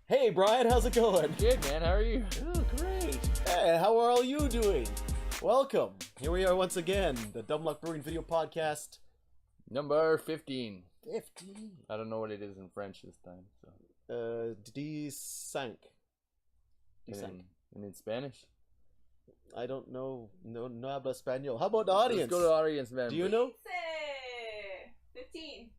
Hey Brian, how's it going? Good, man. How are you? Oh, great. Hey, how are all you doing? Welcome. Here we are once again, the Dumb Luck Brewing video podcast. Number 15. 15. I don't know what it is in French this time. So. D5. And in Spanish? I don't know. No habla español. How about the audience? Let's go to the audience, man. Do you know? 15.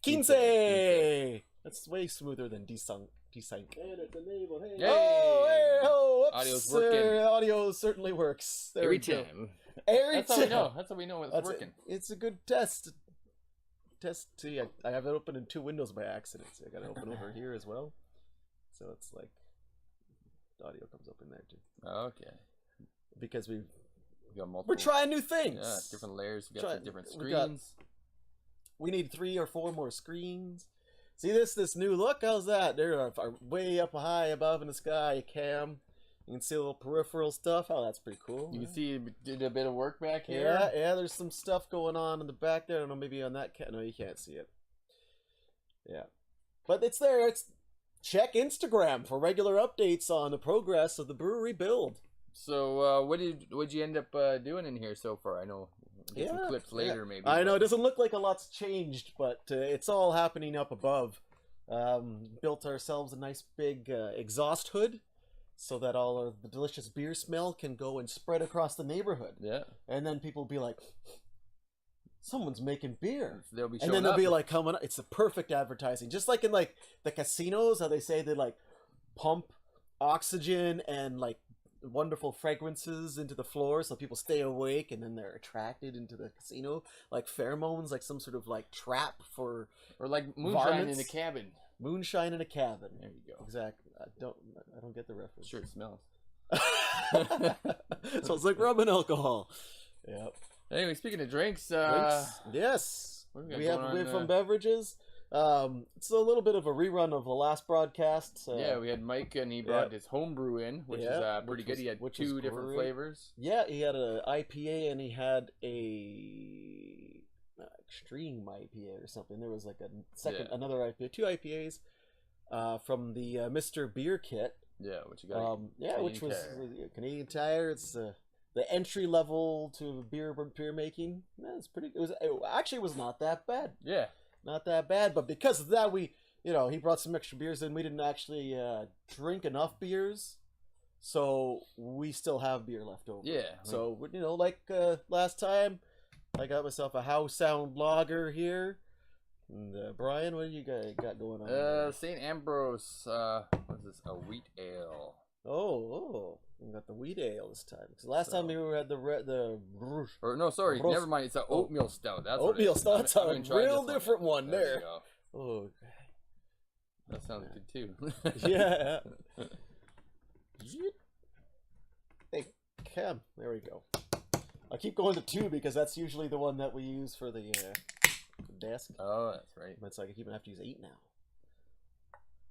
15. That's way smoother than D5. And it's enabled. Hey. Yay. Oh, hey, oh, whoops. Audio's working. Audio certainly works. There Every we go. time. Every That's how we know. That's how we know it's working. It's a good test. See, I have it open in two windows by accident. So I got to open over here as well. So it's like the audio comes up in there too. Okay. Because We got multiple. we're trying new things. Yeah, different layers. We got Try- the different we got- screens. We need 3 or 4 more screens. See this new look? How's that? They're way up high above in the sky, cam. You can see a little peripheral stuff. Oh, that's pretty cool. You can see you did a bit of work back here. Yeah, there's some stuff going on in the back there. I don't know, maybe on that no, you can't see it. Yeah. But it's there. Check Instagram for regular updates on the progress of the brewery build. So, what'd you end up doing in here so far? I know. Get some clips later, maybe. I know it doesn't look like a lot's changed, but it's all happening up above. Built ourselves a nice big exhaust hood so that all of the delicious beer smell can go and spread across the neighborhood. Yeah. And then people will be like, someone's making beer. They'll be And then showing they'll up. be like coming. It's the perfect advertising, just like in like the casinos, how they say they like pump oxygen and like wonderful fragrances into the floor so people stay awake and then they're attracted into the casino, like pheromones, like some sort of like trap for Or like moonshine in varmints. a cabin. moonshine in a cabin. There you go. Exactly. I don't get the reference. Sure, it smells. So it's like rum and alcohol. Yep. Anyway, speaking of drinks, Drinks. Yes. what do we got We going have on, from beverages. It's a little bit of a rerun of the last broadcast. yeah, we had Mike and he brought his homebrew in, which is pretty good. He had which 2 was different great. flavors. Yeah, he had an IPA and he had a extreme IPA or something. There was like another IPA, 2 IPAs from the Mr. Beer Kit. Yeah, which you got. Which was Canadian Tire. It's the entry level to beer making. Yeah, it's pretty. It actually was not that bad. Yeah. Not that bad, but because of that, he brought some extra beers in. We didn't actually drink enough beers, so we still have beer left over. Yeah. So like last time, I got myself a House Sound Lager here. And Brian, what do you got going on? St. Ambrose. What's this? A wheat ale. Oh, we got the wheat ale this time. Because last time we had the Or no, sorry, Ros- never mind. It's an oatmeal stout. That's oatmeal what it is. stout. That's I a haven't tried real this different one There there. you go. Oh, That sounds good too. yeah. Hey, Cam. There we go. I keep going to 2 because that's usually the one that we use for the desk. Oh, that's right. It's like I keep have to use 8 now.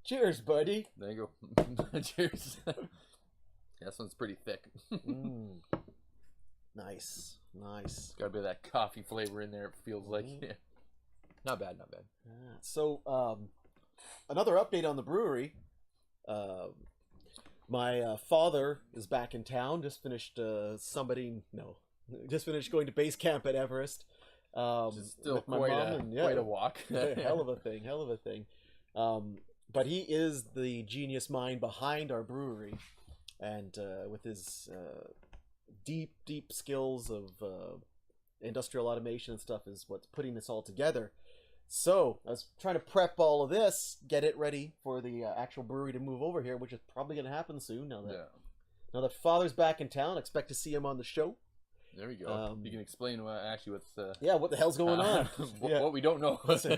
Cheers, buddy. There you go. Cheers. Yeah, this one's pretty thick. Nice. Got a bit of that coffee flavor in there. It feels like. Yeah. Not bad. Yeah. So, another update on the brewery. My father is back in town. Just finished just finished going to base camp at Everest. Just still with my quite mom, a walk. hell of a thing. But he is the genius mind behind our brewery, and with his deep skills of industrial automation and stuff is what's putting this all together. So I was trying to prep all of this, get it ready for the actual brewery to move over here, which is probably going to happen soon. Now that Father's back in town, expect to see him on the show. There we go. You can explain what's what the hell's going on? what we don't know. Listen,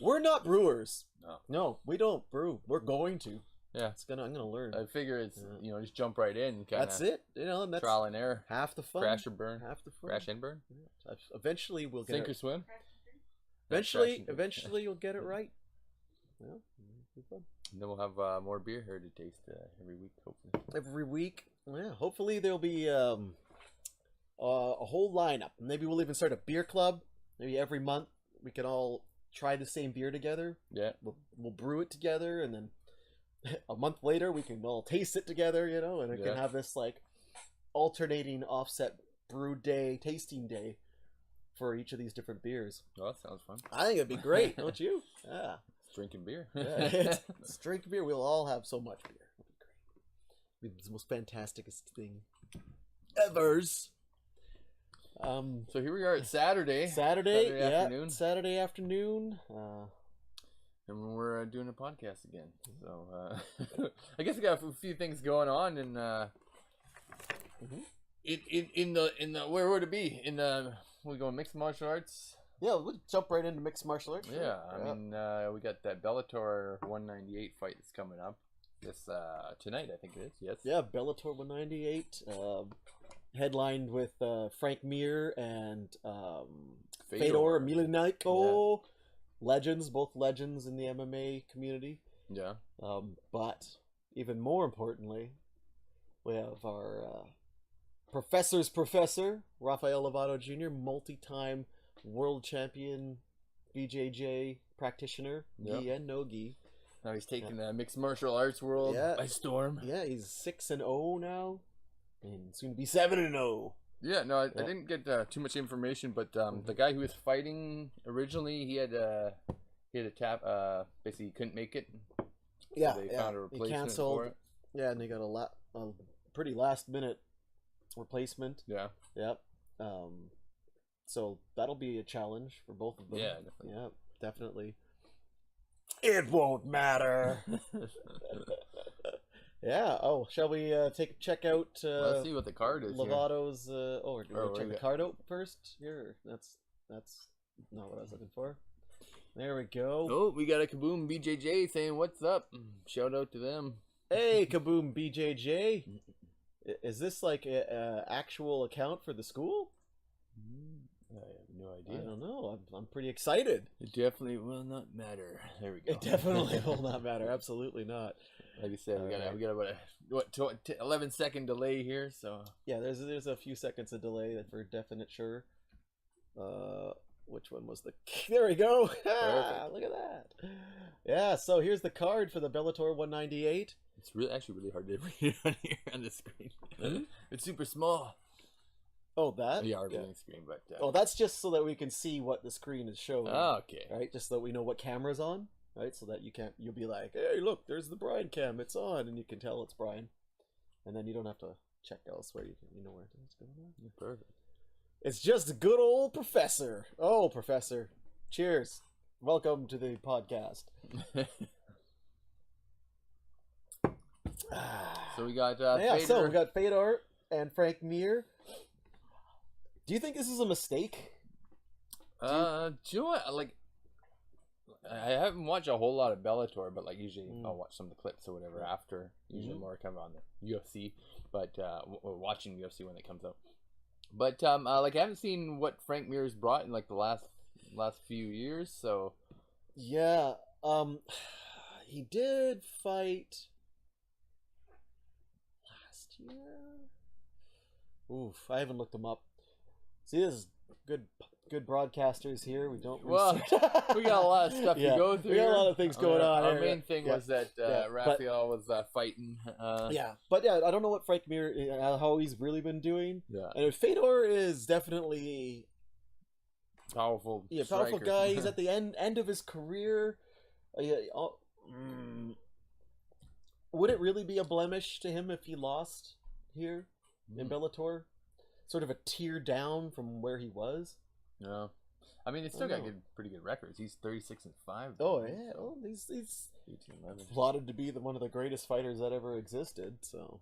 we're not brewers. No, we don't brew. We're going to. Yeah, I'm gonna learn. I figure it's just jump right in. That's it. And that's trial and error. Half the fun. Crash or burn. Half the fun. Crash and burn. Yeah. Eventually we'll get Sink it. or swim. Eventually you'll get it right. Yeah, it'll be fun. And then we'll have more beer here to taste every week, hopefully. Every week, yeah. Hopefully there'll be a whole lineup. Maybe we'll even start a beer club. Maybe every month we can all try the same beer together. Yeah. We'll brew it together and then a month later we can all taste it together, you know, and we can have this like alternating offset brew day, tasting day for each of these different beers. Oh, that sounds fun. I think it'd be great, don't you? Yeah. It's drinking beer. It's drink beer. We'll all have so much beer. It'll be great. It'll be the most fantasticest thing ever's. So here we are at Saturday Saturday afternoon. And we're doing a podcast again. So I guess we got a few things going on, and in the where would it be? In the we going mixed martial arts? Yeah, we'll jump right into mixed martial arts. Yeah, I mean we got that Bellator 198 fight that's coming up. This tonight, I think it is. Yes. Yeah, Bellator 198. Headlined with Frank Mir and Fedor Emelianenko. Legends, both legends in the MMA community. Yeah. But even more importantly, we have our professor's professor, Rafael Lovato Jr., multi-time world champion BJJ practitioner, gi and no gi. Now he's taking the mixed martial arts world by storm. Yeah, he's 6-0 now, and soon to be 7-0. Yeah, no, I didn't get too much information, but the guy who was fighting originally, he had a tap. Basically, he couldn't make it. Yeah, so they found a replacement he canceled. for it. Yeah, and they got a pretty last minute replacement. Yeah. Yep. So that'll be a challenge for both of them. Yeah, definitely. Yeah, definitely. It won't matter. Yeah. Oh, shall we check out? Let's see what the card is. Lovato's. Or do we check the card out first? Here, that's not what I was looking for. There we go. Oh, we got a Kaboom BJJ saying what's up. Shout out to them. Hey, Kaboom BJJ. Is this like a actual account for the school? I have no idea. I don't know. I'm pretty excited. It definitely will not matter. There we go. It definitely will not matter. Absolutely not. Like I said, we got about a 11-second delay here. So yeah, there's a few seconds of delay for definite sure. Which one was the? There we go. Look at that. Yeah. So here's the card for the Bellator 198. It's actually really hard to read on here on the screen. Mm-hmm. It's super small. Oh, that? Yeah, our viewing screen, but oh, that's just so that we can see what the screen is showing. Oh, okay. Right, just so that we know what camera's on. Right, so that you'll be like, hey, look, there's the Bryan cam, it's on, and you can tell it's Bryan, and then you don't have to check elsewhere. You know where it's going on. Yeah, perfect. It's just a good old professor. Oh, professor, cheers. Welcome to the podcast. So we got Fedor. So we got Fedor and Frank Mir. Do you think this is a mistake? Do you know what? Like, I haven't watched a whole lot of Bellator, but like usually I'll watch some of the clips or whatever after. Usually more kind of on the UFC, but or watching UFC when it comes out. But like I haven't seen what Frank Mir's brought in like the last few years. So yeah, he did fight last year. Oof, I haven't looked him up. See, this is good broadcasters here. We don't. Well, we got a lot of stuff to go through. We got a lot of things going on. Our main thing was that Rafael was fighting. But I don't know what Frank Mir, how he's really been doing. Yeah, and Fedor is definitely powerful. Yeah, powerful guy. He's at the end of his career. Would it really be a blemish to him if he lost here in Bellator? Sort of a tier down from where he was. No, I mean, he's still got pretty good records. He's 36-5. Oh yeah, he's 18-11. Plotted to be one of the greatest fighters that ever existed. So,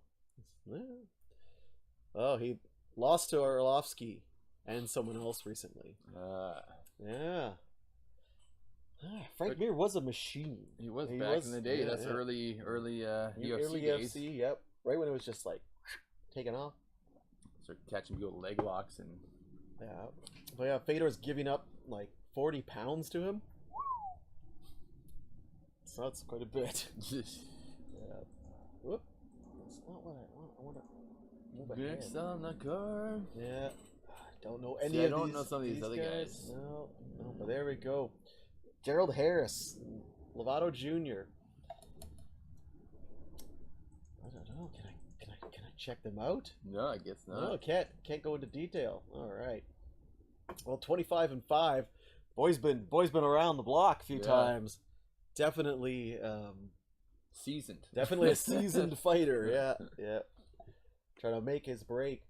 yeah. Oh, he lost to Arlovsky and someone else recently. Yeah. Frank Mir was a machine. He was back in the day. That's early UFC days. Yep, right when it was just like taking off. Start catching people leg locks and but yeah, Fedor's giving up like 40 pounds to him, so that's quite a bit. Whoop, that's not what I want to move ahead. Next on the card. Yeah, I don't know any of these. I don't know some of these other guys. No, but there we go. Gerald Harris, Lovato Jr. I don't know. Can I check them out? No, I guess not. No, can't go into detail. All right. Well, 25-5. Boy's been around the block a few times. Definitely Seasoned. Definitely a seasoned fighter. Yeah. Trying to make his break.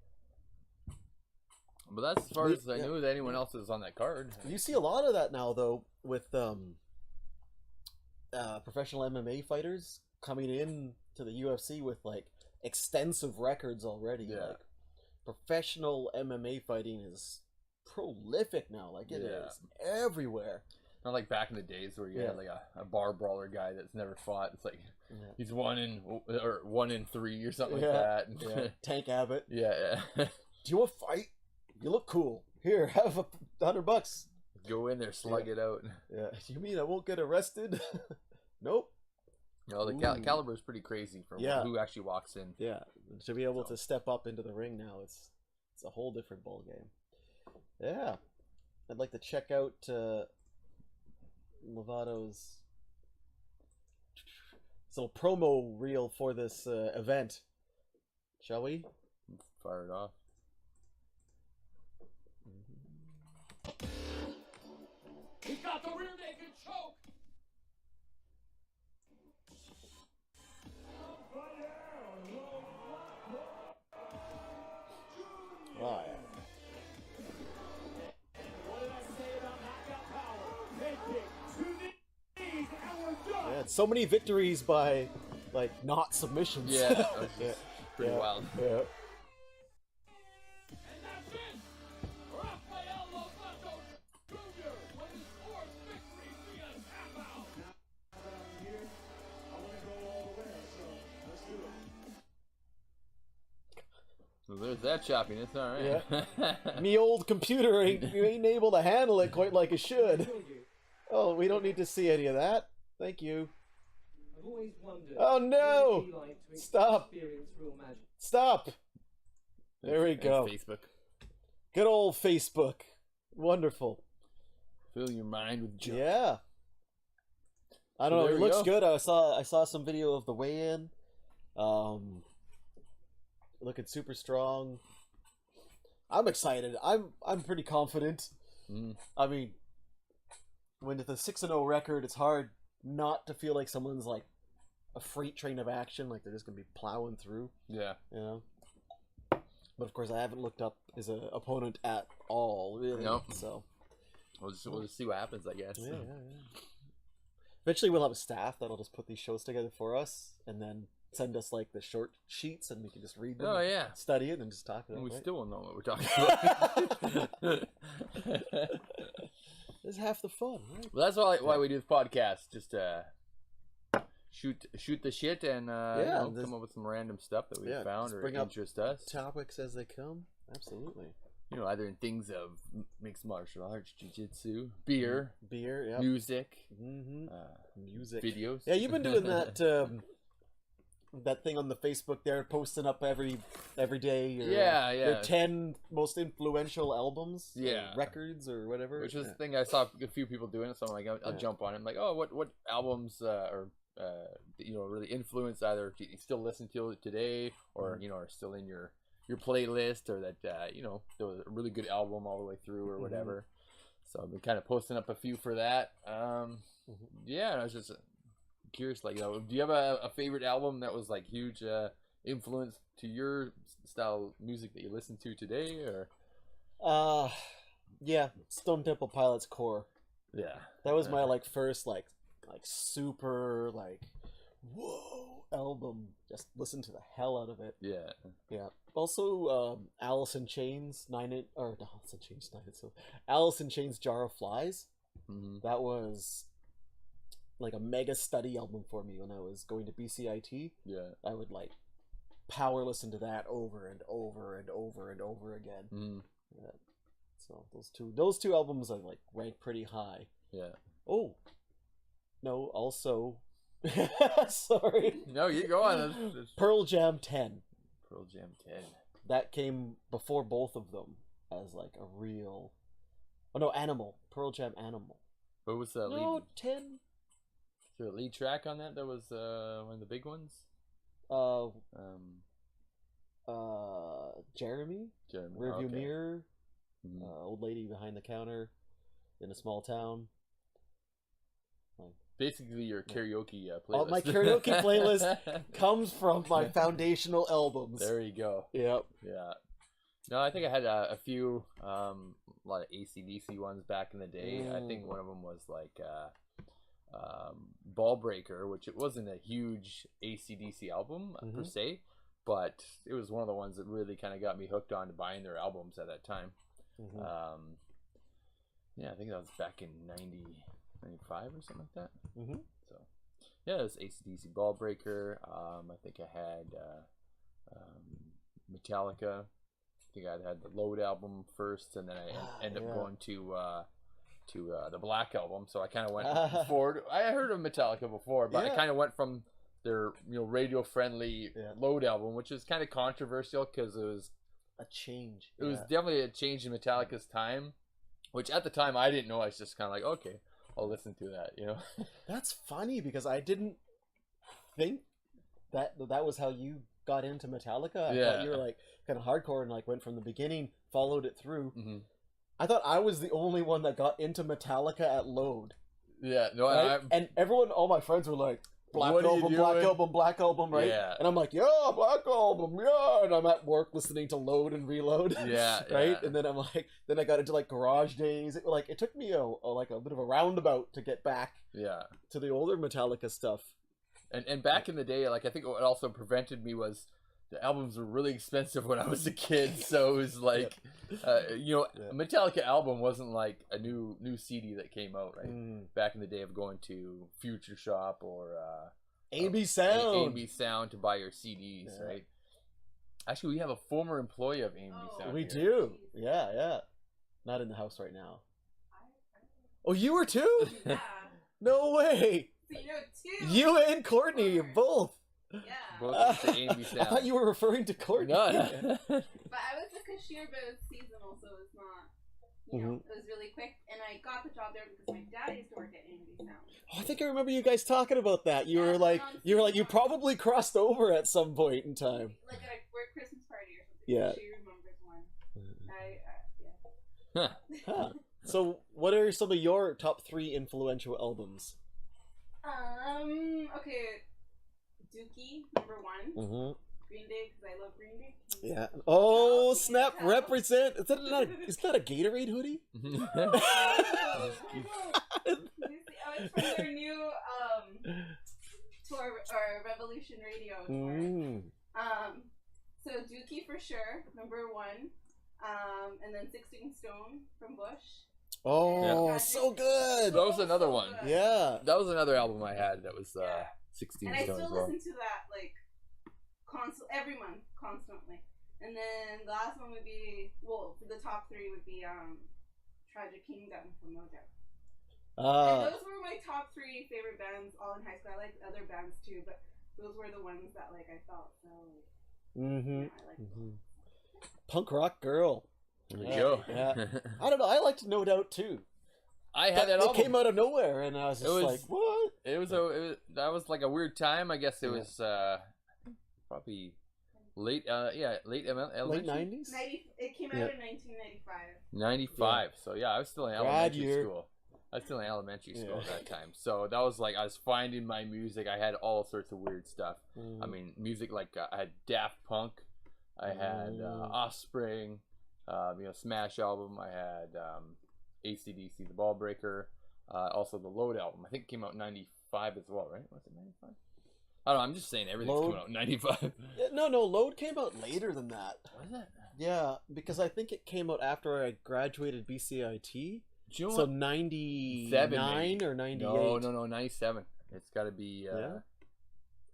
But that's as far as I knew that anyone else is on that card. You see a lot of that now, though, with professional MMA fighters coming in to the UFC with like extensive records already. Yeah. Like professional MMA fighting is prolific now. Like it is everywhere. Not like back in the days where you had like a bar brawler guy that's never fought. It's like he's 1 in 3 or something like that. Yeah. Tank Abbott. Yeah. Do you want to fight? You look cool. Here, have $100. Go in there, slug it out. Yeah. You mean I won't get arrested? Nope. No, the caliber is pretty crazy for who actually walks in. Yeah. To be able to step up into the ring now, it's a whole different ball game. Yeah. I'd like to check out Lovato's little promo reel for this event. Shall we? Fire it off. He's got the rear naked choke. Oh, yeah. What did I say about knockout power? Head kick to the knees, and we're done. Yeah, so many victories by like not submissions. Yeah, pretty wild. Yeah. And that's it. Rafael Lovato Jr. with his 4th victory via tap out. Now that I'm here, I want to go all the way, so let's do it. Well, there's that choppiness, all right. Yeah. Me old computer ain't able to handle it quite like it should. Oh, we don't need to see any of that. Thank you. I've always wondered. Oh no! What it'd be like to Stop! experience real magic. Stop! There we go. Facebook. Good old Facebook. Wonderful. Fill your mind with joy. Yeah. I don't know. there It we looks go. good. I saw some video of the weigh-in. Looking super strong. I'm excited. I'm pretty confident. I mean, when it's a 6-0 record, it's hard not to feel like someone's like a freight train of action, like they're just gonna be plowing through. Yeah. You know. But of course, I haven't looked up his opponent at all, really. Nope. So We'll just see what happens, I guess. yeah. Eventually, we'll have a staff that'll just put these shows together for us, and then send us like the short sheets, and we can just read them. Oh, yeah. Study it and just talk about it. We right? still won't know what we're talking about. This is half the fun, right? Well, that's why we do this podcast. Just shoot the shit and come up with some random stuff that we found or bring up interest us. Topics as they come. Absolutely. Either in things of mixed martial arts, jiu-jitsu, beer, yeah. music, Music, videos. Yeah, you've been doing that. That thing on the Facebook there, posting up every day. Your 10 most influential albums, records, or whatever. Which was the thing I saw a few people doing it, so I'm like, I'll jump on it. I'm like, oh, what albums really influenced either you still listen to today, or are still in your playlist, or that there was a really good album all the way through, or whatever. So I've been kind of posting up a few for that. Yeah, and I was just curious, like, do you have a favorite album that was like huge influence to your style of music that you listen to today, or? Yeah, Stone Temple Pilots Core. Yeah, that was my like first like super like whoa album. Just listen to the hell out of it. Yeah. Also, Alice in Chains Alice in Chains Jar of Flies. That was like a mega study album for me when I was going to BCIT. Yeah, I would like power listen to that over and over and over and over again. Yeah. So those two albums I like rank pretty high. Yeah. Oh no, also sorry. No, you go on. Pearl Jam 10. Pearl Jam 10. That came before both of them as like a real. Oh no, Animal. Pearl Jam Animal. What was the No, lead? 10. Is there a lead track on that? That was one of the big ones. Jeremy, Jeremy. rearview Okay. mirror, Mhm. old lady behind the counter, in a small town. Basically, your karaoke playlist. Oh, my karaoke playlist comes from my foundational albums. There you go. Yep. Yeah. No, I think I had a few, a lot of AC/DC ones back in the day. I think one of them was like Ball Breaker, which it wasn't a huge AC/DC album per se, but it was one of the ones that really kind of got me hooked on to buying their albums at that time. Yeah, I think that was back in 95 or something like that. So, yeah, it was AC/DC Ball Breaker. I think I had Metallica. I think I had the Load album first, and then I ended up going to the Black album. So I kind of went forward. I heard of Metallica before, but I kind of went from their radio friendly Load album, which is kind of controversial because it was a change. It was definitely a change in Metallica's time, which at the time I didn't know. I was just kind of like, okay, I'll listen to that. That's funny because I didn't think that was how you got into Metallica. I thought you were like kind of hardcore and like went from the beginning, followed it through. I thought I was the only one that got into Metallica at Load. Yeah, no, right? And everyone, all my friends were like, Black album, right? Yeah. And I'm like, yeah, Black album, yeah. And I'm at work listening to Load and Reload. Yeah. Right? Yeah. And then I'm like, then I got into like Garage Days. It took me a bit of a roundabout to get back to the older Metallica stuff. And back in the day, like I think what also prevented me was the albums were really expensive when I was a kid. So it was like, Metallica album wasn't like a new CD that came out, right? Back in the day of going to Future Shop or AB Sound. AB Sound to buy your CDs, right? Actually, we have a former employee of AB Sound. We do. Yeah. Not in the house right now. Oh, you were too? Yeah. No way. So too. You and Courtney, both. Yeah. Both the AB Sound. I thought you were referring to Courtney. No. But I was a cashier, but it was seasonal, so it was not. It was really quick, and I got the job there because my dad used to work at A&B Sound. Oh, I think I remember you guys talking about that. You were like, you probably crossed over at some point in time. Like at a work Christmas party or something. Yeah. She remembers one. Huh. So, what are some of your top 3 influential albums? Okay, Dookie, number 1. Green Day, because I love Green Day. Yeah. Oh, snap! Represent. Is that a Gatorade hoodie? I was from their new tour or Revolution Radio tour. So Dookie for sure, number 1. And then 16 Stone from Bush. Oh, so good. That was another one. Yeah. That was another album I had that was 16 And I Stone still as well. listen to that like every month, constantly. And then the last one would be, the top 3 would be Tragic Kingdom from No Doubt. And those were my top 3 favorite bands all in high school. I liked other bands too, but those were the ones that like I felt so like, I liked them. Punk rock girl. There you go. Yeah. I don't know. I liked No Doubt too. I had that album. It came out of nowhere, and I was just like, "What?" That was like a weird time. I guess it was probably late elementary. Late 90s. It came out in 1995. 95. So yeah, I was still in elementary school. I was still in elementary school at that time. So that was like I was finding my music. I had all sorts of weird stuff. I mean, music like I had Daft Punk. I had Offspring. Smash album. I had AC/DC, the Ball Breaker, also the Load album. I think it came out in 95 as well, right? Was it 95? I don't know. I'm just saying everything's coming out in 95. No, Load came out later than that. Was it? Yeah, because I think it came out after I graduated BCIT. You know so what? 99 or 98? No, 97. It's got to be.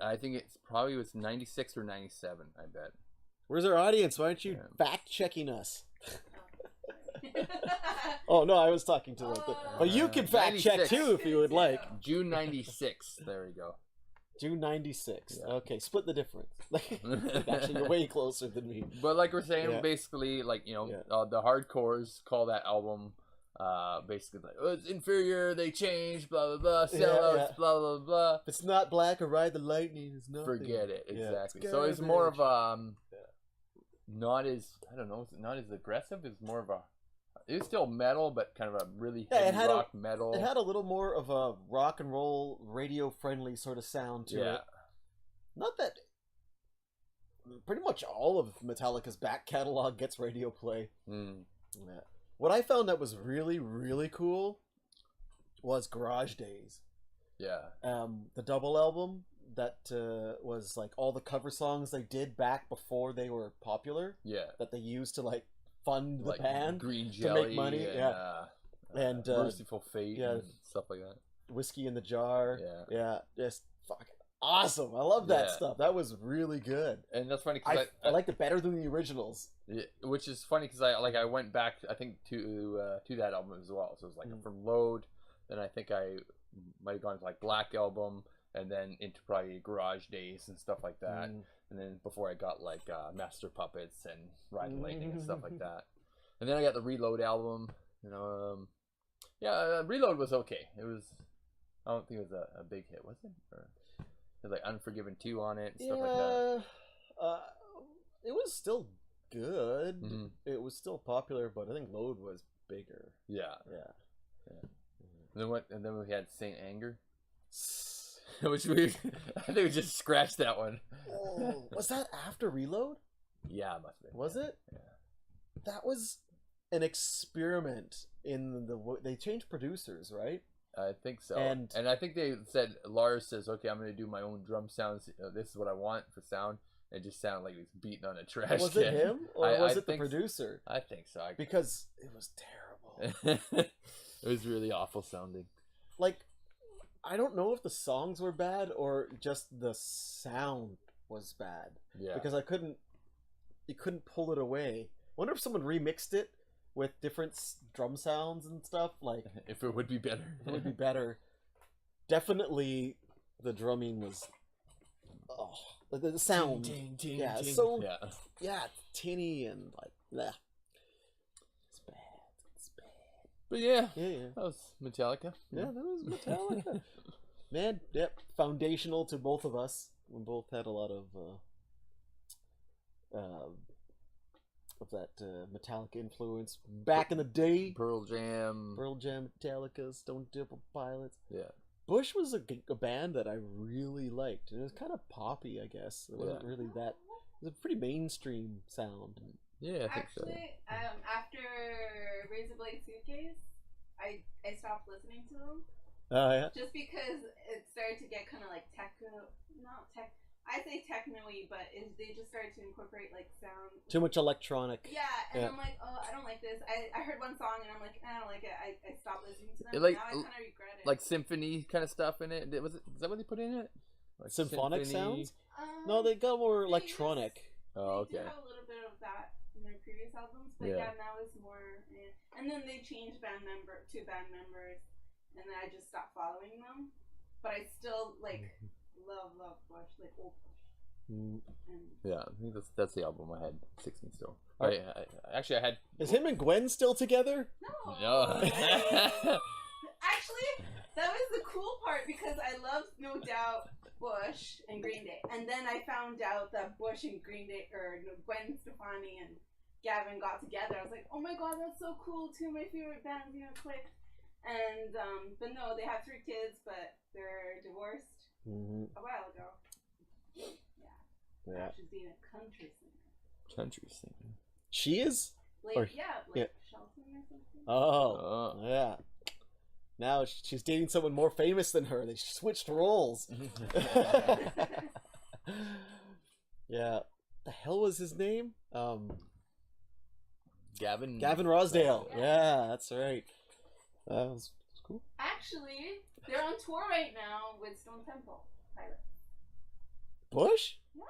I think it was 96 or 97. I bet. Where's our audience? Why aren't you fact checking us? Oh no, I was talking to but you can fact check too if you would like. June 96. There we go. June 96. Yeah. Okay, split the difference. Actually, you're way closer than me. But like we're saying, basically, like the hardcores call that album basically like, oh, it's inferior, they changed, blah blah blah, sellouts, blah blah blah. If it's not black or ride the lightning, it's nothing. Forget it. Yeah, Exactly. So it's more of not as, I don't know, not as aggressive. It's more of a, it was still metal, but kind of a really heavy rock metal. It had a little more of a rock and roll, radio friendly sort of sound to it. Not that pretty much all of Metallica's back catalog gets radio play. Yeah. What I found that was really, really cool was Garage Days. Yeah. The double album that was like all the cover songs they did back before they were popular. Yeah. That they used to like fund the band Green Jelly to make money. And Merciful Fate and stuff like that. Whiskey in the Jar. Yeah. Just fucking awesome. I love that stuff. That was really good. And that's funny because I liked it better than the originals. Yeah, which is funny because I went back, I think, to that album as well. So it was like from Load, then I think I might have gone to like Black Album, and then into probably Garage Days and stuff like that. And then before I got like Master Puppets and Ride the Lightning and stuff like that. And then I got the Reload album. You know, Reload was okay. It was, I don't think it was a big hit, was it? Or, there's like Unforgiven 2 on it and stuff like that. It was still good. It was still popular, but I think Load was bigger. Yeah. And then we had Saint Anger, which I think we just scratched that one. Oh, was that after Reload? Yeah, it must have been. Was it? Yeah. That was an experiment in they changed producers, right? I think so. And I think they said, Lars says, okay, I'm going to do my own drum sounds. This is what I want for sound. It just sounded like he was beating on a trash can. Was it him? Or was it the producer? I think so. Because it was terrible. It was really awful sounding. Like, I don't know if the songs were bad or just the sound was bad. Yeah. Because you couldn't pull it away. I wonder if someone remixed it with different drum sounds and stuff, like if it would be better. It would be better. Definitely, the drumming was, the sound, ting, so tinny and like, it's bad. But yeah, that was Metallica. Yeah, that was Metallica. Man, foundational to both of us. We both had a lot of that Metallica influence back in the day. Pearl Jam, Metallica, Stone Temple Pilots. Yeah. Bush was a band that I really liked. It was kind of poppy, I guess. It wasn't really that. It was a pretty mainstream sound. Yeah, I think so. After Razor Blade Suitcase, I stopped listening to them. Oh yeah. Just because it started to get kind of like I say techno-y, but they just started to incorporate like sound. Too much electronic. Yeah, and I'm like, oh, I don't like this. I heard one song and I'm like, I don't like it. I stopped listening to them. Like, now I kind of regret it. Like symphony kind of stuff in it. Is that what they put in it? Like symphonic sounds? No, they got more electronic. Oh, okay. They did have a little bit of that in their previous albums, but now it's more. And then they changed two band members, and then I just stopped following them. But I still like. Love Bush, like old Bush. Yeah, I think that's the album I had 16 still. I had. Is him and Gwen still together? No. Actually, that was the cool part because I loved No Doubt, Bush, and Green Day, and then I found out that Bush and Green Day, or Gwen Stefani and Gavin got together. I was like, oh my god, that's so cool! Two of my favorite bands, clicked. And but no, they have 3 kids, but they're divorced. A while ago. Yeah. She's being a country singer. She is? Like Shelton or something. Oh, yeah. Now she's dating someone more famous than her. They switched roles. Yeah. The hell was his name? Gavin Rossdale. Yeah, that's right. That was cool. Actually, they're on tour right now with Stone Temple Pilots. Bush? Yeah.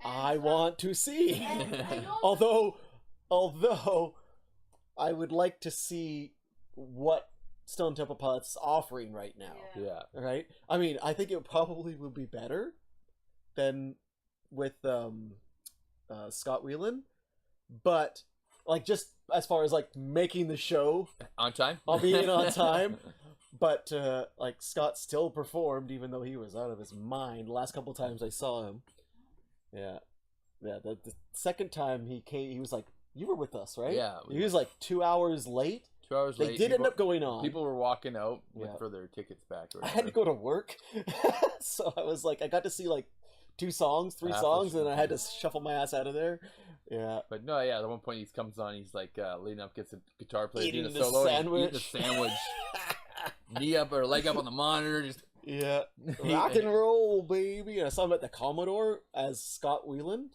I want to see. Although I would like to see what Stone Temple Pilots is offering right now. Yeah. Right? I mean, I think it probably will be better than with Scott Weiland, but like just as far as like making the show On time? I'll be in on time. But like Scott still performed even though he was out of his mind. The last couple times I saw him. Yeah. The second time he came, he was like, "You were with us, right?" Yeah. He was like 2 hours late. 2 hours They late. did end up going on. People were walking out Yeah. for their tickets back. Or I had to go to work, so I was like, I got to see like 2 songs, 3 Half songs, the and I had to shuffle my ass out of there. Yeah. But no, yeah. At one point he comes on. He's like leaning up, gets a guitar player, Eating doing a the solo, sandwich. eating the sandwich, knee up or leg up on the monitor, just. Yeah. Rock and roll, baby. And I saw him at the Commodore as Scott Whelan.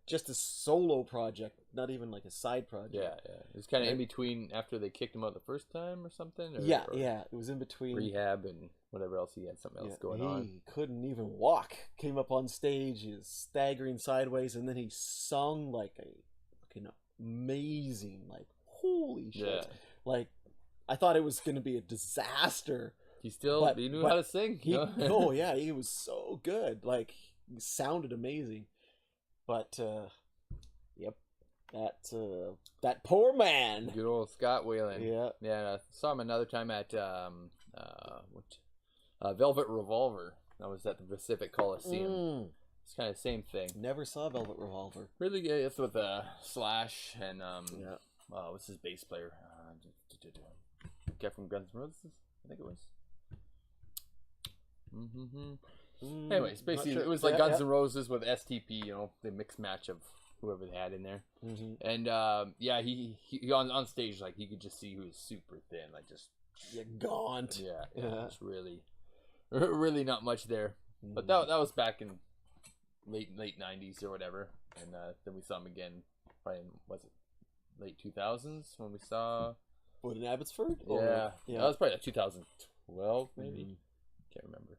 Just a solo project, not even like a side project. Yeah. It was kind of in between after they kicked him out the first time or something. Or, Yeah, or yeah. It was in between. rehab and whatever else he had, something else going on. He couldn't even walk. Came up on stage, he was staggering sideways, and then he sung like a fucking amazing, like holy shit. Yeah. Like I thought it was gonna be a disaster. He still But- he knew but how to sing. He, oh yeah, he was so good. Like he sounded amazing. But yep, that poor man. Good old Scott Whalen. Yeah. Yeah, I saw him another time at Velvet Revolver. I was at the Pacific Coliseum. It's kind of the same thing. Never saw Velvet Revolver. Really good. It's with Slash and Yeah. what's his bass player? Guy from Guns N' Roses, I think it was. Anyways, basically Not sure. it was like Yeah, Guns yeah. N' Roses with STP. You know, the mixed match of whoever they had in there. And yeah, he on stage, like you could just see he was super thin, like just Gaunt. yeah. Yeah. Just really not much there. But that was back in late 90s or whatever, and then we saw him again probably in, was it late 2000s when we saw What, in Abbotsford? yeah, Yeah. that was probably like 2012 maybe. Can't remember.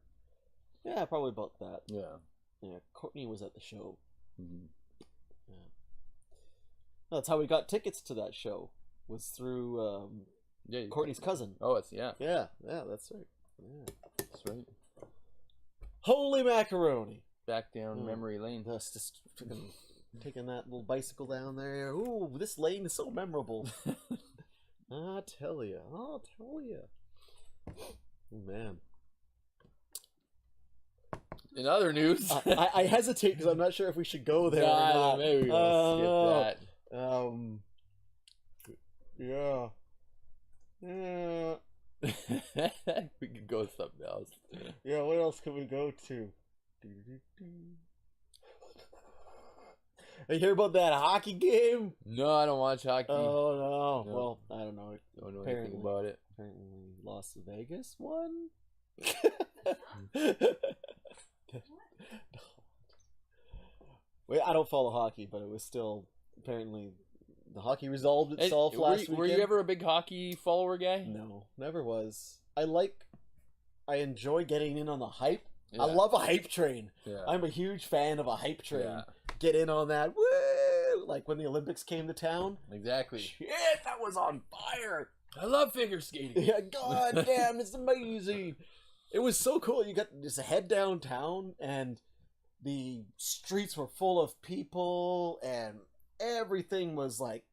Yeah, probably about that. Yeah. Yeah, Courtney was at the show. Mm-hmm. That's how we got tickets to that show. Was through Yeah, Courtney's cousin. Oh, it's yeah, Yeah, that's right. Yeah. that's right. Holy macaroni! Back down memory lane. That's just freaking taking that little bicycle down there. Ooh, this lane is so memorable. I'll tell you. Oh, man. In other news, I hesitate because I'm not sure if we should go there or not. maybe we'll skip that. Yeah. Yeah. We could go with something else. Yeah, what else can we go to? You hear about that hockey game? No, I don't watch hockey. Oh, no. No. Well, I don't know. Don't know Apparently. anything about it. Apparently Las Vegas won? Wait, I don't follow hockey, but it was still apparently the hockey resolved itself last weekend. Were you ever a big hockey follower guy? No, never was. I enjoy getting in on the hype. Yeah. I love a hype train. Yeah. I'm a huge fan of a hype train. Yeah. Get in on that. Woo! Like when the Olympics came to town. Exactly. Shit, that was on fire. I love figure skating. Yeah, god damn, it's amazing. It was so cool. You got just head downtown and the streets were full of people and everything was on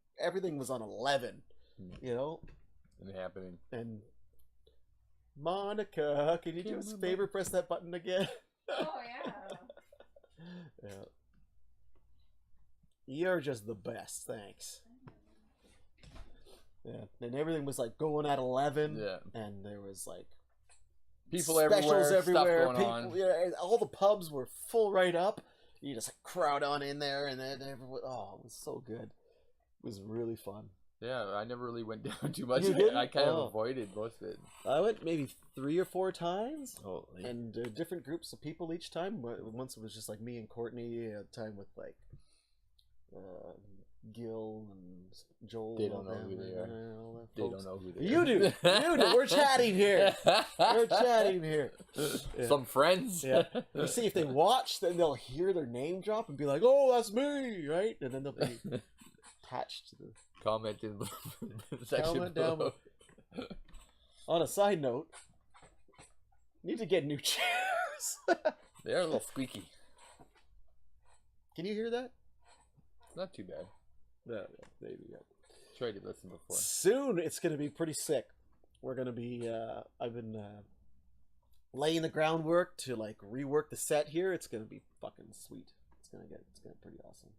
11, you know? And happening. And Monica, can you do us a favor? Press that button again. Oh yeah. Yeah. You're just the best, thanks. Yeah, and everything was like going at 11. Yeah. And there was like People specials everywhere, everywhere. stuff going on. Yeah, all the pubs were full right up. You just like crowd on in there, and then everyone. Oh, it was so good. It was really fun. Yeah, I never really went down too much. You didn't? I kind Oh. of avoided most of it. I went maybe 3 or 4 times, Holy. and different groups of people each time. Once it was just like me and Courtney. A time with like Gil and Joel. They don't and know them who they and are. all that They folks. don't know who they You are. do. You do. We're chatting here. We're chatting here. Yeah. Some friends. Yeah. You see, if they watch, then they'll hear their name drop and be like, "Oh, that's me," right? And then they'll be attached to the. Comment in the section Comment down below. On a side note, need to get new chairs. They're a little squeaky. Can you hear that? Not too bad. Yeah, maybe. Yeah. Tried to listen before. Soon it's gonna be pretty sick. We're gonna be. I've been laying the groundwork to like rework the set here. It's gonna be fucking sweet. It's gonna be pretty awesome.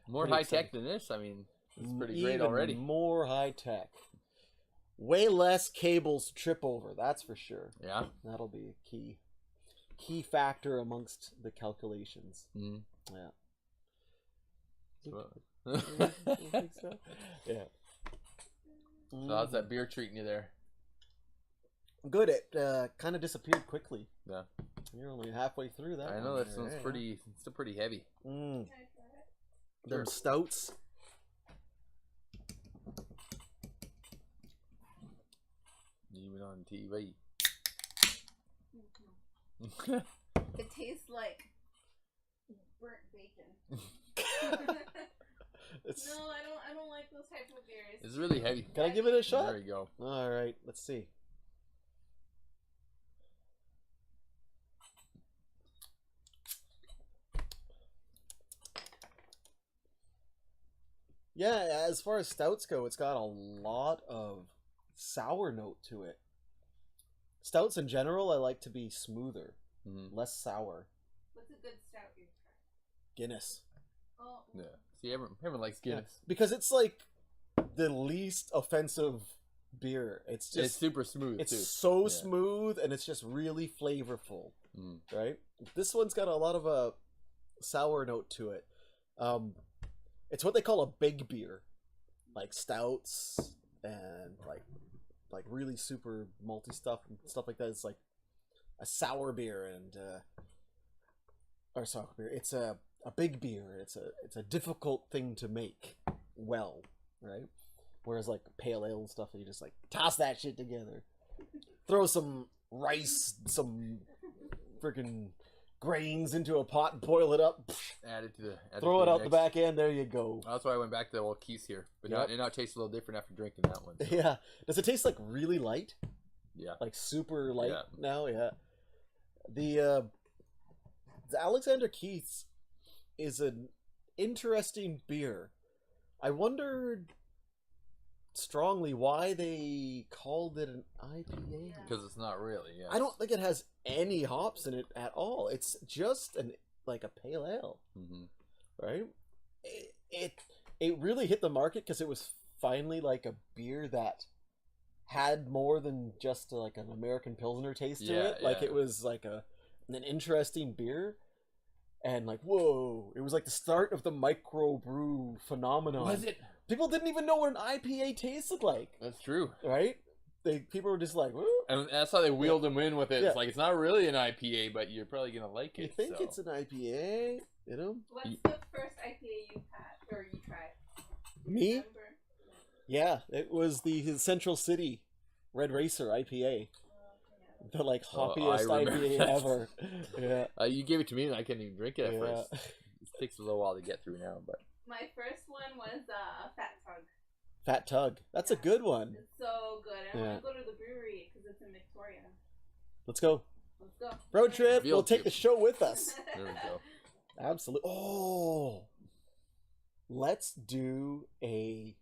More Pretty high excited. tech than this. I mean, it's pretty great Even already. More high tech. Way less cables to trip over. That's for sure. Yeah. That'll be a key factor amongst the calculations. Mm. Yeah. So, You think so? Yeah. so how's that beer treating you there? Good. It kind of disappeared quickly. Yeah. You're only halfway through that. I know one that there, sounds yeah. pretty. It's still pretty heavy. Mm. Can I try it? Them stouts. Even on TV. It tastes like burnt bacon. It's, No, I don't like those type of beers. It's really heavy. Can I give it a shot? There we go. All right. Let's see. Yeah, as far as stouts go, it's got a lot of sour note to it. Stouts in general, I like to be smoother, Mm-hmm. less sour. What's a good stout you've tried? Guinness. Oh, Yeah. See, everyone likes Yeah, Guinness. because it's like the least offensive beer. It's It's just super smooth it's too. so Yeah. smooth and it's just really flavorful, Mm. right? This one's got a lot of a sour note to it. It's what they call a big beer, like stouts and like really super malty stuff and stuff like that. It's like a sour beer and or sour beer. It's a big beer. It's a difficult thing to make well, right? Whereas like pale ale and stuff, you just like toss that shit together, throw some rice, some freaking grains into a pot and boil it up, Add it to the. throw it out the back end. There you go. That's why I went back to the old Keys here, but Yep. now it tastes a little different after drinking that one. So. Yeah. Does it taste like really light? Yeah. Like super light Yeah. now? Yeah. The Alexander Keith's is an interesting beer. I wondered strongly why they called it an IPA. Because it's not really. Yeah. I don't think it has any hops in it at all. It's just like a pale ale, Mm-hmm. right? It really hit the market because it was finally like a beer that had more than just like an American Pilsner taste to Yeah, it. Like yeah. it was like an interesting beer. And like, whoa, it was like the start of the microbrew phenomenon. Was it? People didn't even know what an IPA tasted like, That's true. right? People were just like, woo. And that's how they wheeled them in with it. Yeah. It's like it's not really an IPA, but you're probably gonna like it. You think so. it's an IPA, you know? what's the first IPA you've had or you tried? Me? Remember? Yeah, it was the Central City Red Racer IPA. The like Oh, hoppiest I remember IPA that. ever. Yeah. You gave it to me, and I couldn't even drink it at Yeah. first. It takes a little while to get through now, but My first one was Fat Tug. Fat Tug. That's a Yeah. good one. It's so good. I Yeah. want to go to the brewery because it's in Victoria. Let's go. Let's go. Road trip. Field We'll take trip. the show with us. there we go. Absolutely. Oh, let's do a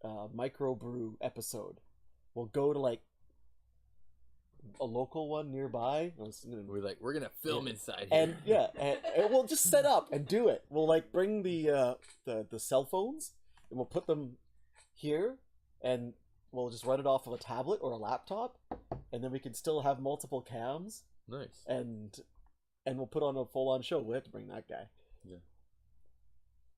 microbrew episode. We'll go to like a local one nearby. We're gonna film inside here. And yeah, and we'll just set up and do it. We'll like bring the cell phones and we'll put them here, and we'll just run it off of a tablet or a laptop, and then we can still have multiple cams, Nice. and we'll put on a full on show. We have to bring that guy.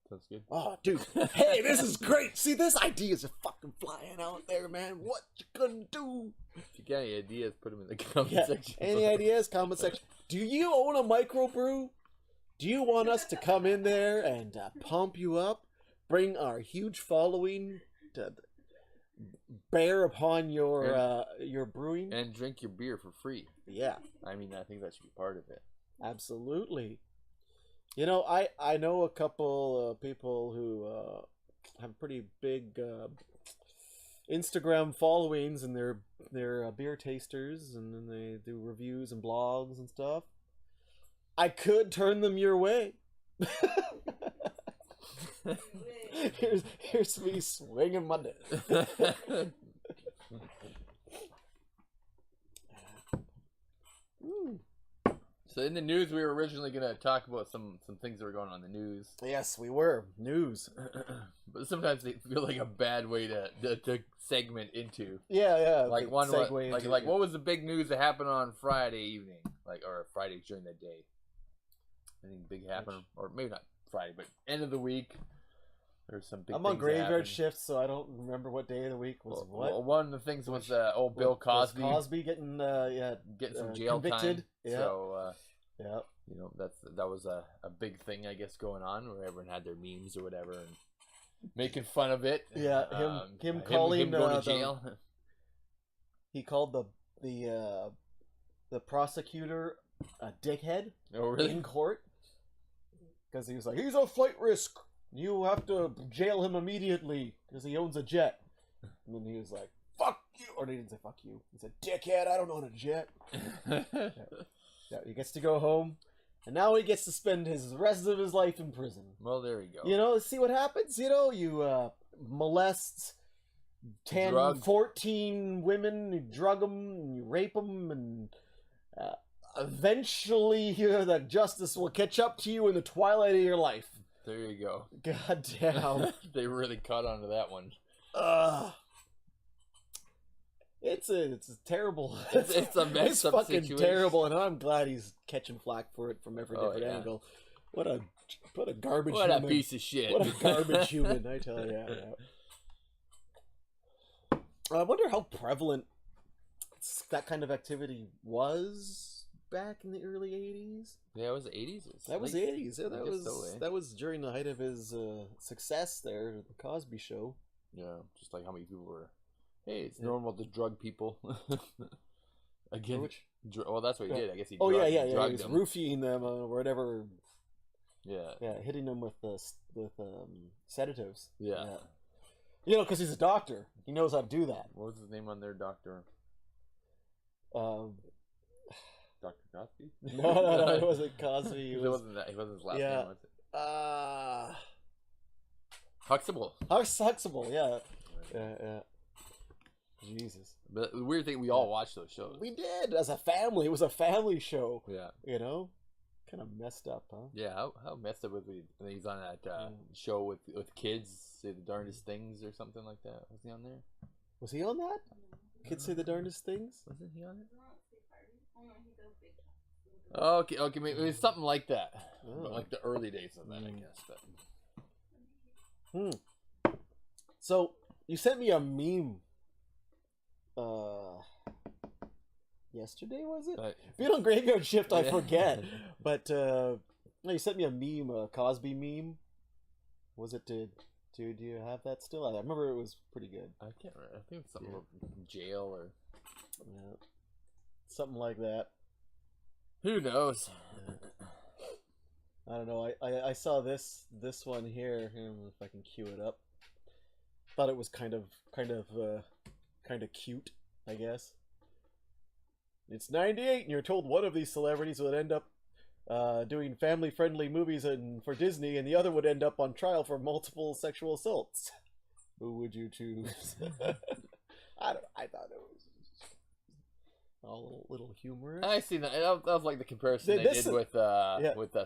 Sounds good. Oh, dude! Hey, this is great. See, this ideas are fucking flying out there, man. What you gonna do? If you got any ideas, put them in the comment Yeah. section. Any ideas? Comment section. Do you own a microbrew? Do you want us to come in there and pump you up? Bring our huge following to bear upon your brewing? And drink your beer for free. Yeah, I mean, I think that should be part of it. absolutely. You know, I know a couple people who have pretty big Instagram followings, and they're beer tasters, and then they do reviews and blogs and stuff. I could turn them your way. Here's me swinging my dick. So in the news, we were originally going to talk about some things that were going on in the news. Yes, we were. News. But sometimes they feel like a bad way to segment into. Yeah. Like one, what segue what was the big news that happened on Friday evening, or Friday during the day? Anything big happened, or maybe not Friday, but end of the week. There's some big. I'm on things that graveyard happened. shifts, so I don't remember what day of the week was what. Well, one of the things was Bill Cosby. Cosby getting getting some jail convicted. time. Yeah. So yeah. you know that was a big thing, I guess, going on where everyone had their memes or whatever and making fun of it. Yeah, him calling him going to jail. He called the prosecutor a dickhead. Oh, really? In court, because he was like, he's a flight risk. You have to jail him immediately because he owns a jet. And then he was like, fuck you. Or he didn't say fuck you. He said, dickhead, I don't own a jet. Yeah, he gets to go home. And now he gets to spend his rest of his life in prison. Well, there you go. You know, see what happens? You know, you molest 10, 14 women, you drug them, and you rape them, and eventually the justice will catch up to you in the twilight of your life. There you go. God damn. They really caught on to that one. It's a terrible. It's a messed it's up fucking situation. terrible, and I'm glad he's catching flack for it from every different yeah. angle. What a garbage. What human. a piece of shit. What a garbage human, I tell you. Yeah. I wonder how prevalent that kind of activity was back in the early 80s. Yeah, it was the 80s. That was the 80s. Yeah, that that was during the height of his success there, the Cosby Show. Yeah, just like how many people were, hey, it's normal to drug people. Again, well, that's what he did. I guess he drugged he was them. roofing them or whatever. Yeah, hitting them with sedatives. Yeah. You know, because he's a doctor. He knows how to do that. What was his name on their doctor? Dr. Cosby? No, it wasn't Cosby. It wasn't that. It wasn't his last name, was it? Huxtable. Huxtable, yeah. Yeah. Jesus. But the weird thing, we all watched those shows. We did, as a family. It was a family show. Yeah. You know? Kind of messed up, huh? Yeah, how messed up was he? I think he's on that show with kids, say the darndest things or something like that. Was he on there? Was he on that? Kids say the darndest things? Wasn't he on it? Okay, maybe it was something like that. Oh. Like the early days of that, I guess. But... So, you sent me a meme. Yesterday, was it? Being on graveyard shift, I forget. But, you sent me a meme, a Cosby meme. Was it do you have that still? I remember it was pretty good. I can't remember. I think it was something about jail or... Yeah. Something like that. Who knows? I don't know. I saw this one here. I don't know if I can cue it up. Thought it was kind of cute, I guess. It's 98, and you're told one of these celebrities would end up doing family-friendly movies for Disney, and the other would end up on trial for multiple sexual assaults. Who would you choose? I thought it was all a little humorous. I see that. That was like the comparison they did with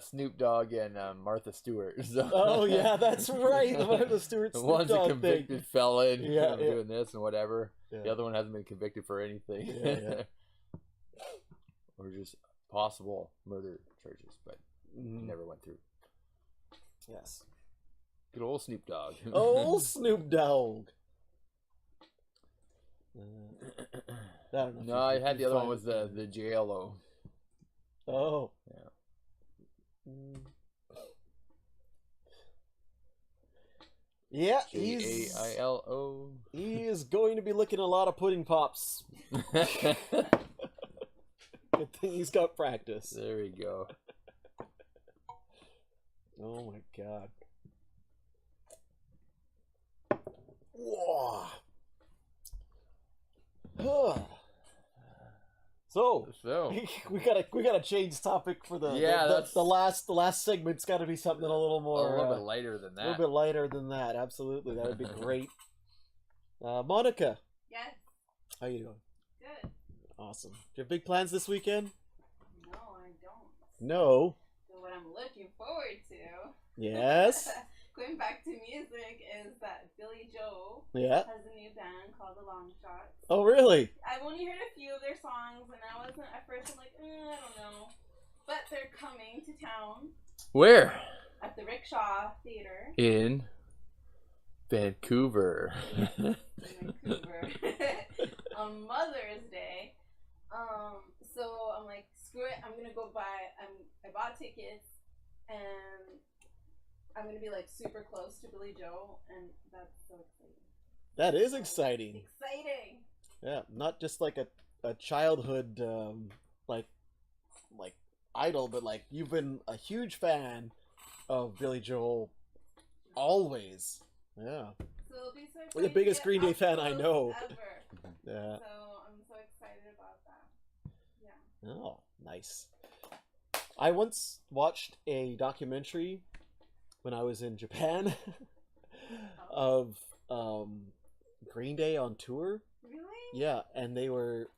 Snoop Dogg and Martha Stewart. So. Oh yeah, that's right. Martha Stewart. One's a convicted felon doing this and whatever. Yeah. The other one hasn't been convicted for anything. Yeah. Or just possible murder charges, but never went through. Yes. Good old Snoop Dogg. Old Snoop Dogg. I don't know. No, I had the other one was the JLO. Oh. Yeah. Yeah, JAILO. He is going to be licking a lot of pudding pops. Good thing he's got practice. There we go. Oh my god. Whoa. So So we gotta change topic for the that's the last segment's got to be something a little a more little bit lighter than a that. little bit lighter than that. Absolutely, that would be great. Monica, Yes. how you doing? Good. Awesome. Do you have big plans this weekend? No, I don't. No. So what I'm looking forward to. Yes. Going back to music is that Billy Joe Yeah. has a new band called The Long Shots. Oh, really? I've only heard a few of their songs, and I wasn't at first. I'm like, I don't know, but they're coming to town Where? at the Rickshaw Theater In Vancouver. in Vancouver on Mother's Day. So I'm like, screw it. I'm gonna go buy. I bought tickets, and I'm gonna be like super close to Billy Joe, and that's so exciting. That is exciting. Exciting. Yeah, not just like a childhood like idol, but like you've been a huge fan of Billy Joel always. Yeah. So it'll be so You're the exciting biggest to get Green Day up fan I close know. Ever. Yeah. So I'm so excited about that. Yeah. Oh, nice. I once watched a documentary when I was in Japan of Green Day on tour. Really? Yeah, and they were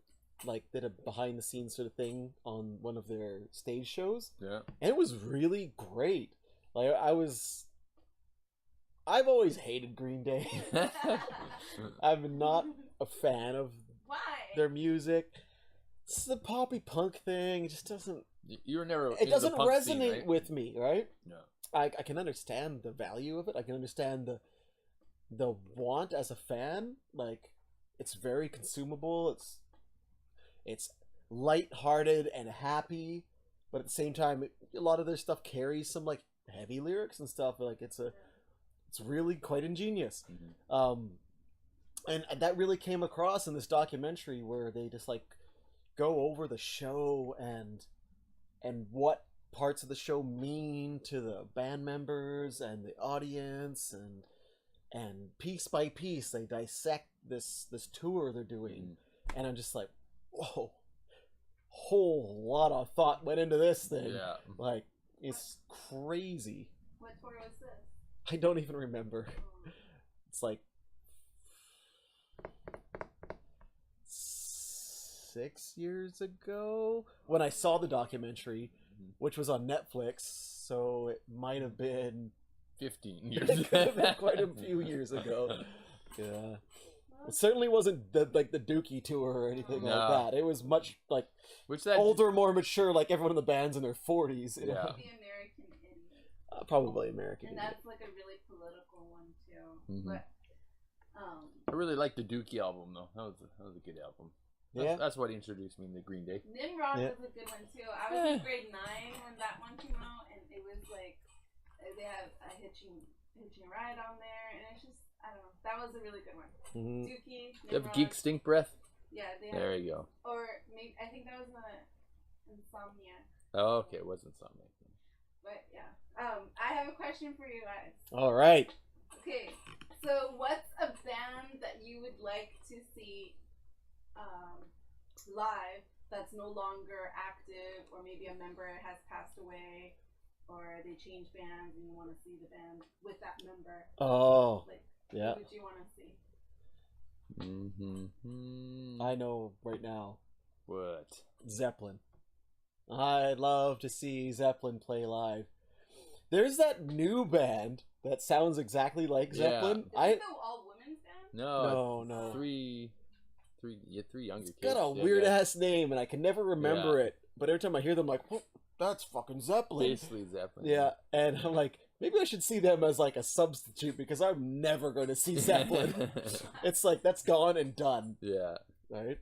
like did a behind the scenes sort of thing on one of their stage shows. Yeah. And it was really great. Like I've always hated Green Day. I'm not a fan of Why? their music. It's the poppy punk thing. It just doesn't. You were never. It doesn't punk resonate scene, right? with me, right? No. I can understand the value of it. I can understand the want as a fan. Like, it's very consumable. It's light-hearted and happy, but at the same time, a lot of their stuff carries some like heavy lyrics and stuff. Like it's really quite ingenious. Mm-hmm. And that really came across in this documentary where they just like go over the show and what parts of the show mean to the band members and the audience, and piece by piece they dissect this tour they're doing. And I'm just like, whoa, whole lot of thought went into this thing. Yeah. Like, it's crazy. What tour was this? I don't even remember. It's like 6 years ago when I saw the documentary, which was on Netflix, so it might have been 15 it years. could have been quite a few years ago. Yeah. It certainly wasn't the Dookie tour or anything No. like that. It was much like Which that older, more mature, like everyone in the band's in their 40s. You know? Yeah. The American Idiot. Probably American. And Idiot. that's like a really political one too. Mhm. But I really liked the Dookie album though. That was a good album. Yeah. That's what introduced me to Green Day. Nimrod Yeah. was a good one too. I was in grade 9 when that one came out, and it was like they have a hitching ride on there, and it's just, I don't know, that was a really good one. Mhm. Dookie, You have Nimrod. Geek Stink Breath? Yeah, they There have, you go. or maybe I think that was Insomnia. Oh, okay, it wasn't something. But yeah, I have a question for you guys. All right. Okay, so what's a band that you would like to see live that's no longer active, or maybe a member has passed away, or they changed bands and you want to see the band with that member? Oh, Like, yeah. who would you want to see? Mm-hmm. I know right now. What? Zeppelin. I'd love to see Zeppelin play live. There's that new band that sounds exactly like Yeah. Zeppelin. Is it the all women's band? No. No. Three younger kids. Got a Yeah, weird yeah. ass name, and I can never remember Yeah. it. But every time I hear them, I'm like, oh, that's fucking Zeppelin. Basically Zeppelin. Yeah, and I'm like, maybe I should see them as like a substitute because I'm never going to see Zeppelin. It's like that's gone and done, Yeah. right?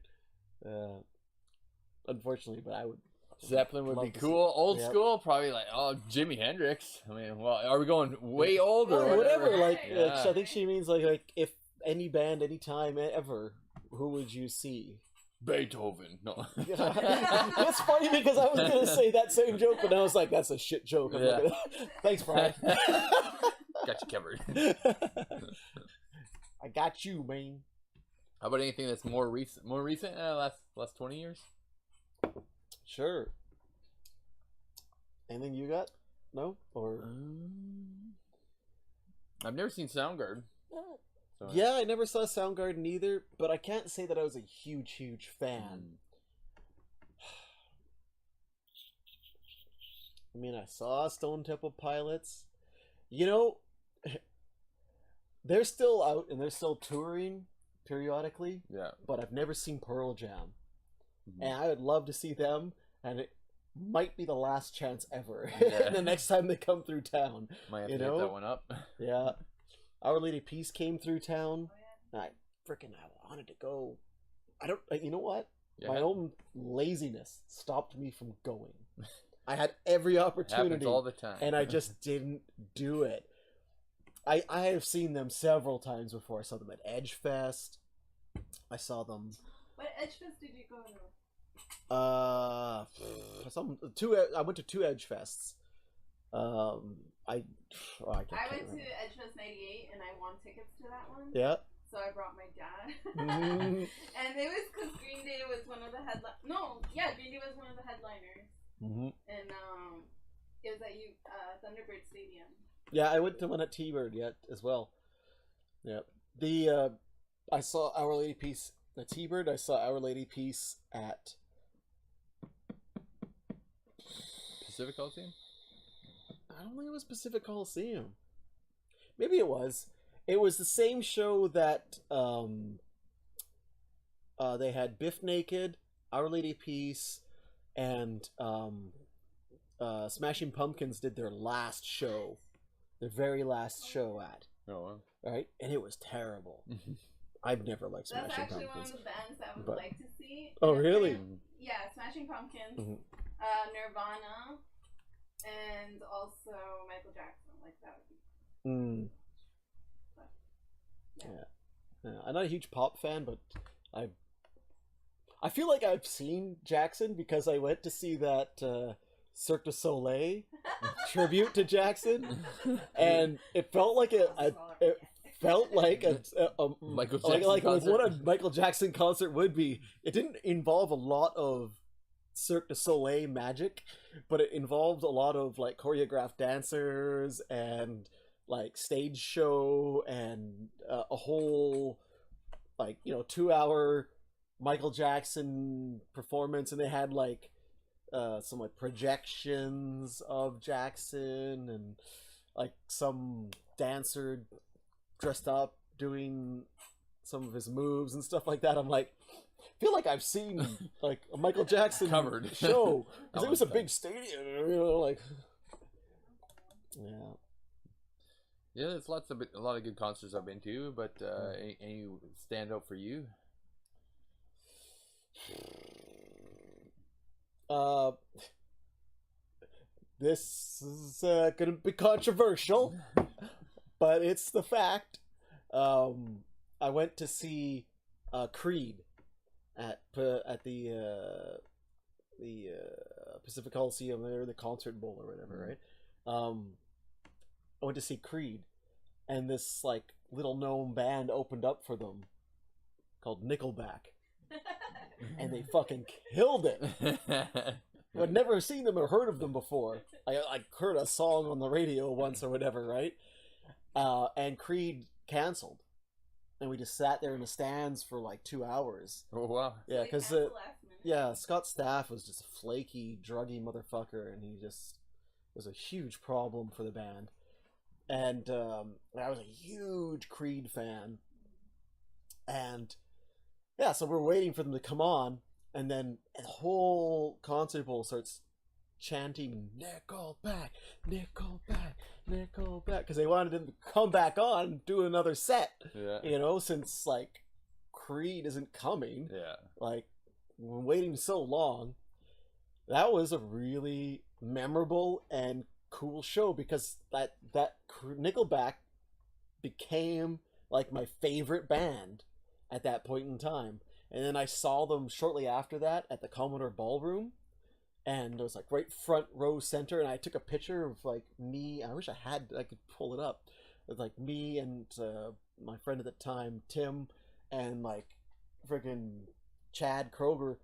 Unfortunately, but I would. Zeppelin would love be to cool. see- Old Yep. school, probably like Jimi Hendrix. I mean, well, are we going way old or Or whatever. Like, Yeah. I think she means like if any band, anytime, ever, who would you see? Beethoven. No. It's funny because I was gonna say that same joke, but I was like, "That's a shit joke." I'm not Yeah. gonna... Thanks, Brian. Got you covered. I got you, man. How about anything that's more recent? Last 20 years. Sure. Anything you got? No? Or I've never seen Soundgarden. So yeah, I never saw Soundgarden either, but I can't say that I was a huge fan. I mean, I saw Stone Temple Pilots. You know, they're still out and they're still touring periodically, Yeah. but I've never seen Pearl Jam. Mhm. And I would love to see them, and it might be the last chance ever. Yeah. The next time they come through town. Might have You to know? hit that one up. Yeah. Our Lady Peace came through town. Oh, I wanted to go. You know what? Yeah. My own laziness stopped me from going. I had every opportunity. Happens all the time. And I just didn't do it. I have seen them several times before. I saw them at Edge Fest. I saw them. What Edge Fest did you go to? I went to 2 Edge Fests. I I can't went to remember. Edge Fest '98 and I won tickets to that one. Yeah. So I brought my dad. Mhm. And it was because Green Day was one of the Green Day was one of the headliners. Mm-hmm. And it was at Thunderbird Stadium. Yeah, I went to one at T-Bird as well. Yeah. I saw Our Lady Peace at T-Bird. I saw Our Lady Peace at Pacific Coliseum? I don't think it was Pacific Coliseum. Maybe it was. It was the same show that they had Biff Naked, Our Lady Peace, and Smashing Pumpkins did their last show. Their very last show at. Oh, wow. Right? And it was terrible. I've never liked That's Smashing actually Pumpkins. one of the bands that I would But- like to see. Oh, really? Yeah, Smashing Pumpkins, Mhm. Nirvana, and also Michael Jackson. Like that would be. Mm. Yeah. Yeah. I'm not a huge pop fan, but I feel like I've seen Jackson because I went to see that Cirque du Soleil tribute to Jackson, and it felt like a Michael like Jackson concert. what a Michael Jackson concert would be. It didn't involve a lot of Cirque du Soleil magic, but it involved a lot of like choreographed dancers and like stage show and a whole 2-hour Michael Jackson performance, and they had like some like projections of Jackson and like some dancer dressed up doing some of his moves and stuff like that. I'm like, I feel like I've seen like a Michael Jackson Covered. show because That it was a one's big stadium, like yeah. Yeah, there's a lot of good concerts I've been to, but any stand out for you? This is gonna be controversial, but it's the fact. I went to see Creed at the Pacific Coliseum, or the Concert Bowl or whatever, right? I went to see Creed, and this like little known band opened up for them called Nickelback, and they fucking killed it. I'd never seen them or heard of them before. I heard a song on the radio once or whatever, right? And Creed canceled, and we just sat there in the stands for like 2 hours. Oh, wow. Yeah, They because canceled last minute. yeah, Scott Staff was just a flaky, druggy motherfucker, and he just was a huge problem for the band. And I was a huge Creed fan, and yeah, so we're waiting for them to come on, and then the whole concert bowl starts chanting Nickelback, Nickelback, Nickelback, because they wanted him to come back on and do another set, Yeah. since like Creed isn't coming. Yeah. Like, we're waiting so long. That was a really memorable and cool show, because that Nickelback became like my favorite band at that point in time. And then I saw them shortly after that at the Commodore Ballroom, and it was like right front row center, and I took a picture of like me. I wish I could pull it up. With like me and my friend at the time, Tim, and like freaking Chad Kroger,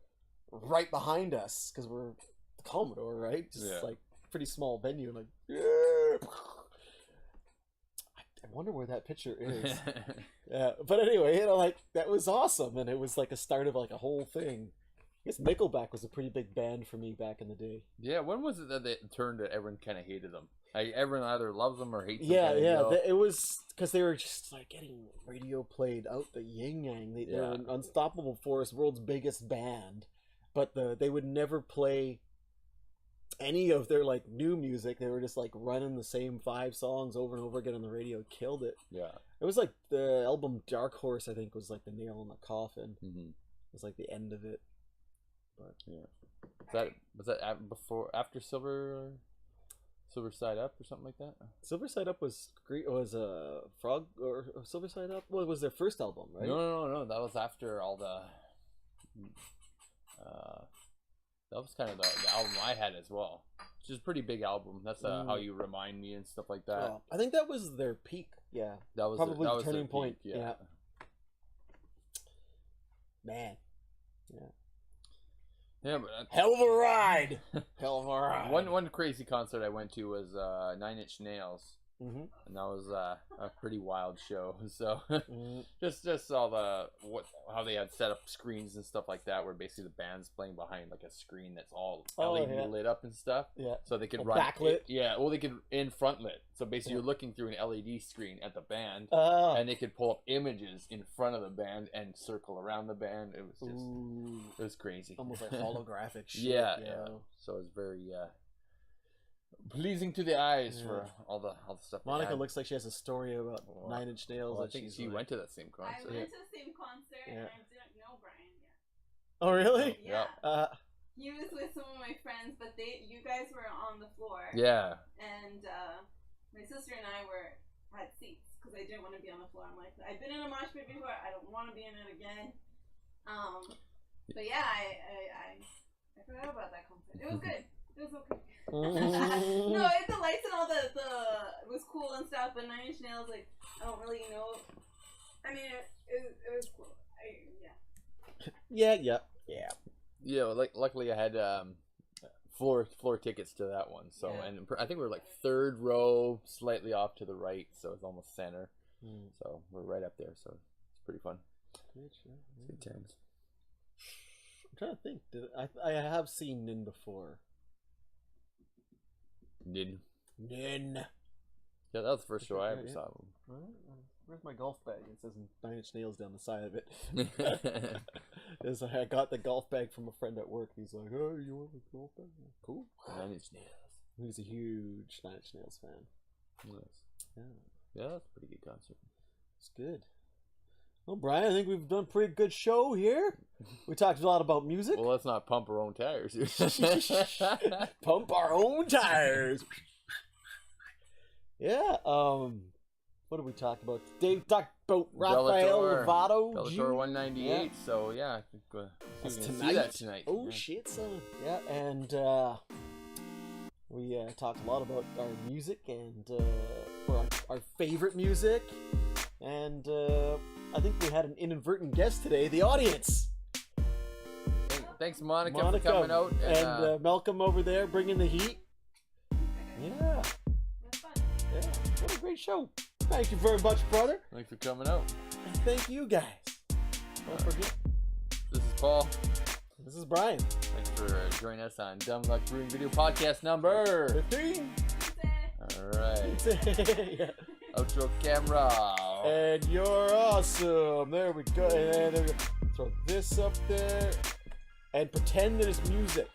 right behind us because we're the Commodore, right? Just Yeah. like pretty small venue, like yeah. I wonder where that picture is. Yeah, but anyway, like that was awesome, and it was like a start of like a whole thing. I guess Nickelback was a pretty big band for me back in the day. Yeah, when was it that they turned that everyone kind of hated them? Like, everyone either loves them or hates them. Yeah, kinda yeah, deal. it was because they were just like getting radio played out the yin yang. They were an unstoppable force, world's biggest band, but they would never play any of their like new music. They were just like running the same 5 songs over and over again on the radio. Killed it. Yeah. It was like the album Dark Horse, I think, was like the nail in the coffin. Mm-hmm. It was like the end of it. But yeah, was that after Silver Side Up or something like that? Silver Side Up was great. Was Frog or Silver Side Up? Well, it was their first album, right? No. That was after all the. That was kind of the album I had as well. Which is a pretty big album. That's How You Remind Me and stuff like that. Oh, I think that was their peak. Yeah, That was probably that the was turning their point. peak, Yeah. Man. Yeah, but Hell of a ride. Hell of a ride. one crazy concert I went to was 9 Inch Nails. Mm-hmm. And that was a pretty wild show. So Mm-hmm. just all how they had set up screens and stuff like that, where basically the band's playing behind like a screen that's all LED lit up and stuff. Yeah. So they could Like run backlit? well, they could in front lit. So basically, you're looking through an LED screen at the band, Oh. and they could pull up images in front of the band and circle around the band. It was just Ooh. it was crazy. Almost like holographic shit. Yeah. So it was very pleasing to the eyes for all the stuff. they Monica had. looks like she has a story about 9 Inch Nails. Well, I that think she's she like- went to that same I concert. went to the same concert and I didn't know Bryan yet. Oh, really? Yeah. He was with some of my friends, but you guys were on the floor. Yeah. And my sister and I had seats because I didn't want to be on the floor. I'm like, I've been in a mosh pit before. I don't want to be in it again. But yeah, I forgot about that concert. It was good. It was okay. No, the lights and all it was cool and stuff. But 9 Inch Nails, like, I don't really know. I mean, it was cool. Yeah. Yeah. Well, luckily I had floor tickets to that one. So and I think we were like 3rd row, slightly off to the right, so it's almost center. So we're right up there. So it's pretty fun. Good times. I'm trying to think. I have seen Nin before. Nin. Nin. Yeah, that was the first show I ever saw of Where's my golf bag? It says 9 Inch Nails down the side of it. them. I got the golf bag from a friend at work. He's like, "Oh, you want a golf bag?" Cool. 9 Inch Nails. He's a huge 9 Inch Nails fan. Nice. Yeah, that's a pretty good concert. It's good. Well, Brian, I think we've done a pretty good show here. We talked a lot about music. Well, let's not pump our own tires. Pump our own tires. Yeah. What did we talk about? Dave talked about Rafael Lovato Jr. Bellator 198. Yeah. So yeah, I think That's we can tonight. see that tonight. Oh Yeah. shit, son. Yeah, and we talked a lot about our music and our favorite music, and I think we had an inadvertent guest today, the audience. Thanks, Monica, for coming out. And Malcolm over there bringing the heat. Yeah. That's fun. Yeah. What a great show. Thank you very much, brother. Thanks for coming out. And thank you guys. Don't forget. This is Paul. This is Brian. Thanks for joining us on Dumb Luck Brewing Video Podcast number 15. Alright. Yeah. Outro camera. And you're awesome. There we go. And then throw this up there. And pretend there's music.